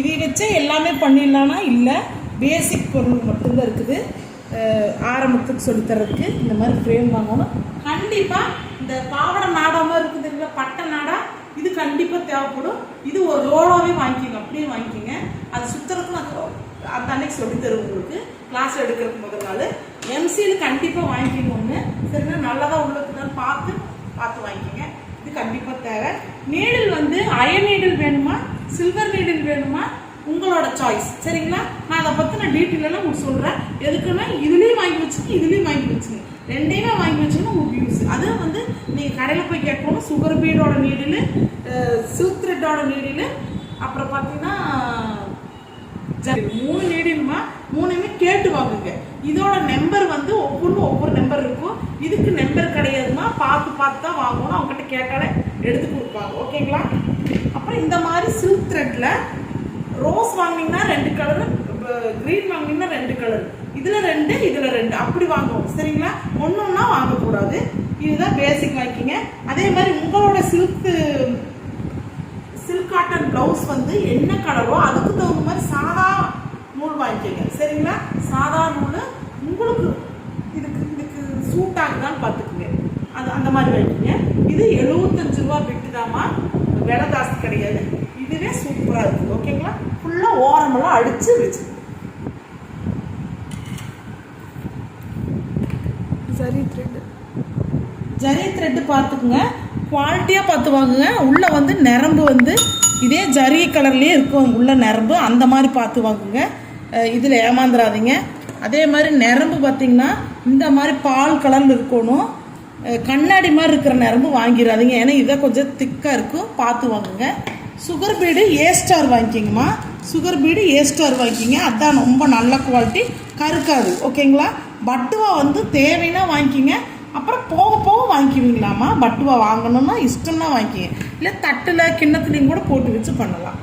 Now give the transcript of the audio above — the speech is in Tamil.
இதை வச்சே எல்லாமே பண்ணிடலான்னா இல்லை, பேசிக் பொருள் மட்டும்தான் இருக்குது. ஆரம்பத்துக்கு சொல்லித்தரதுக்கு இந்த மாதிரி ஃப்ரேம் வாங்கணும். கண்டிப்பாக இந்த பாவடை நாடாமல் இருக்குது இல்லை, பட்டை நாடா, இது கண்டிப்பாக தேவைப்படும். இது ஒரு ரோலாகவே வாங்கிக்கிங்க, அப்படியே வாங்கிக்கிங்க. அது சுற்றுறதுக்கு நான் அந்த அன்னைக்கு சொல்லி தருவேன் உங்களுக்கு, கிளாஸ் எடுக்கிறதுக்கு முதல் நாள். எம்சியில் கண்டிப்பாக வாங்கிக்கிங்க ஒன்று, சரிங்களா? நல்லதாக உள்ளதுன்னு பார்த்து வாங்கிக்கிங்க. இது கண்டிப்பாக தேவை. நீடில் வந்து அயன் நீடில் வேணுமா, சில்வர் நீடில் வேணுமா, உங்களோட சாய்ஸ், சரிங்களா? நான் அதை பற்றின டீட்டெயிலெல்லாம் உங்களுக்கு சொல்கிறேன். எதுக்குன்னா இதுலேயும் வாங்கி வச்சுங்க, இதுலேயும் வாங்கி வச்சுங்க, ரெண்டையுமே வாங்கி வச்சுன்னா உங்களுக்கு யூஸ். அது வந்து நீங்கள் கடையில் போய் கேட்கணும். சுகர் பீடோட நீடில், சில்க் த்ரெட்டோட நீடில், அப்புறம் பார்த்தீங்கன்னா 3 நீடிலுமா, 3மே கேட்டு வாங்குங்க. இதோட நம்பர் வந்து ஒவ்வொரு நம்பர் இருக்கும். இதுக்கு நம்பர் கிடையாதுமா, பார்த்து தான் வாங்கணும். அவங்ககிட்ட கேட்டாலே எடுத்து கொடுப்பாங்க, ஓகேங்களா? அப்புறம் இந்த மாதிரி சில்க் த்ரெட்டில் ரோஸ் வாங்கினீங்கன்னா 2 கலரு, க்ரீன் வாங்கினீங்கன்னா 2 கலர், இதில் 2 இதில் 2 அப்படி வாங்குவோம், சரிங்களா? ஒன்றுன்னா வாங்கக்கூடாது. இதுதான் பேசிக் வாங்கிக்கிங்க. அதே மாதிரி உங்களோட சில்க் காட்டன் ப்ளவுஸ் வந்து என்ன கலரோ அதுக்கு தகுந்த மாதிரி சாதா நூல் வாங்கிக்கோங்க, சரிங்களா? சாதா நூல் உங்களுக்கு இதுக்கு சூட் ஆகுதான்னு பார்த்துக்குங்க. அது அந்த மாதிரி வாங்கிக்கோங்க. இது 75 ரூபா விட்டுதாமா, விலை ஜாஸ்தி கிடையாது. இதுவே சூப்பராக இருக்குது, ஓகேங்களா? ஃபுல்லாக ஓரமெல்லாம் அடித்து வச்சு ஜரி த்ரெட்டு பார்த்துக்குங்க, குவாலிட்டியாக பார்த்து வாங்குங்க. உள்ளே வந்து நரம்பு வந்து இதே ஜரி கலர்லேயே இருக்கும் உள்ள நரம்பு, அந்த மாதிரி பார்த்து வாங்குங்க. இதில் ஏமாந்துடாதீங்க. அதே மாதிரி நரம்பு பார்த்திங்கன்னா இந்த மாதிரி பால் கலரில் இருக்கணும். கண்ணாடி மாதிரி இருக்கிற நரம்பு வாங்கிடாதீங்க, ஏன்னா இதை கொஞ்சம் திக்காக இருக்கும், பார்த்து வாங்குங்க. சுகர் பீடு ஏ ஸ்டார் வாங்கிக்கிங்கம்மா, சுகர் பீடு ஏ ஸ்டார் வாங்கிக்கிங்க. அதுதான் ரொம்ப நல்ல குவாலிட்டி, கருக்காது, ஓகேங்களா? பட்டுவா வந்து தேவைன்னா வாங்கிக்கிங்க, அப்புறம் போக வாங்கிக்குவீங்களாம்மா. பட்டுவா வாங்கணும்னா இஷ்டம்னா வாங்கிக்கிங்க, இல்லை தட்டில் கிண்ணத்துலையும் கூட போட்டு வச்சு பண்ணலாம்.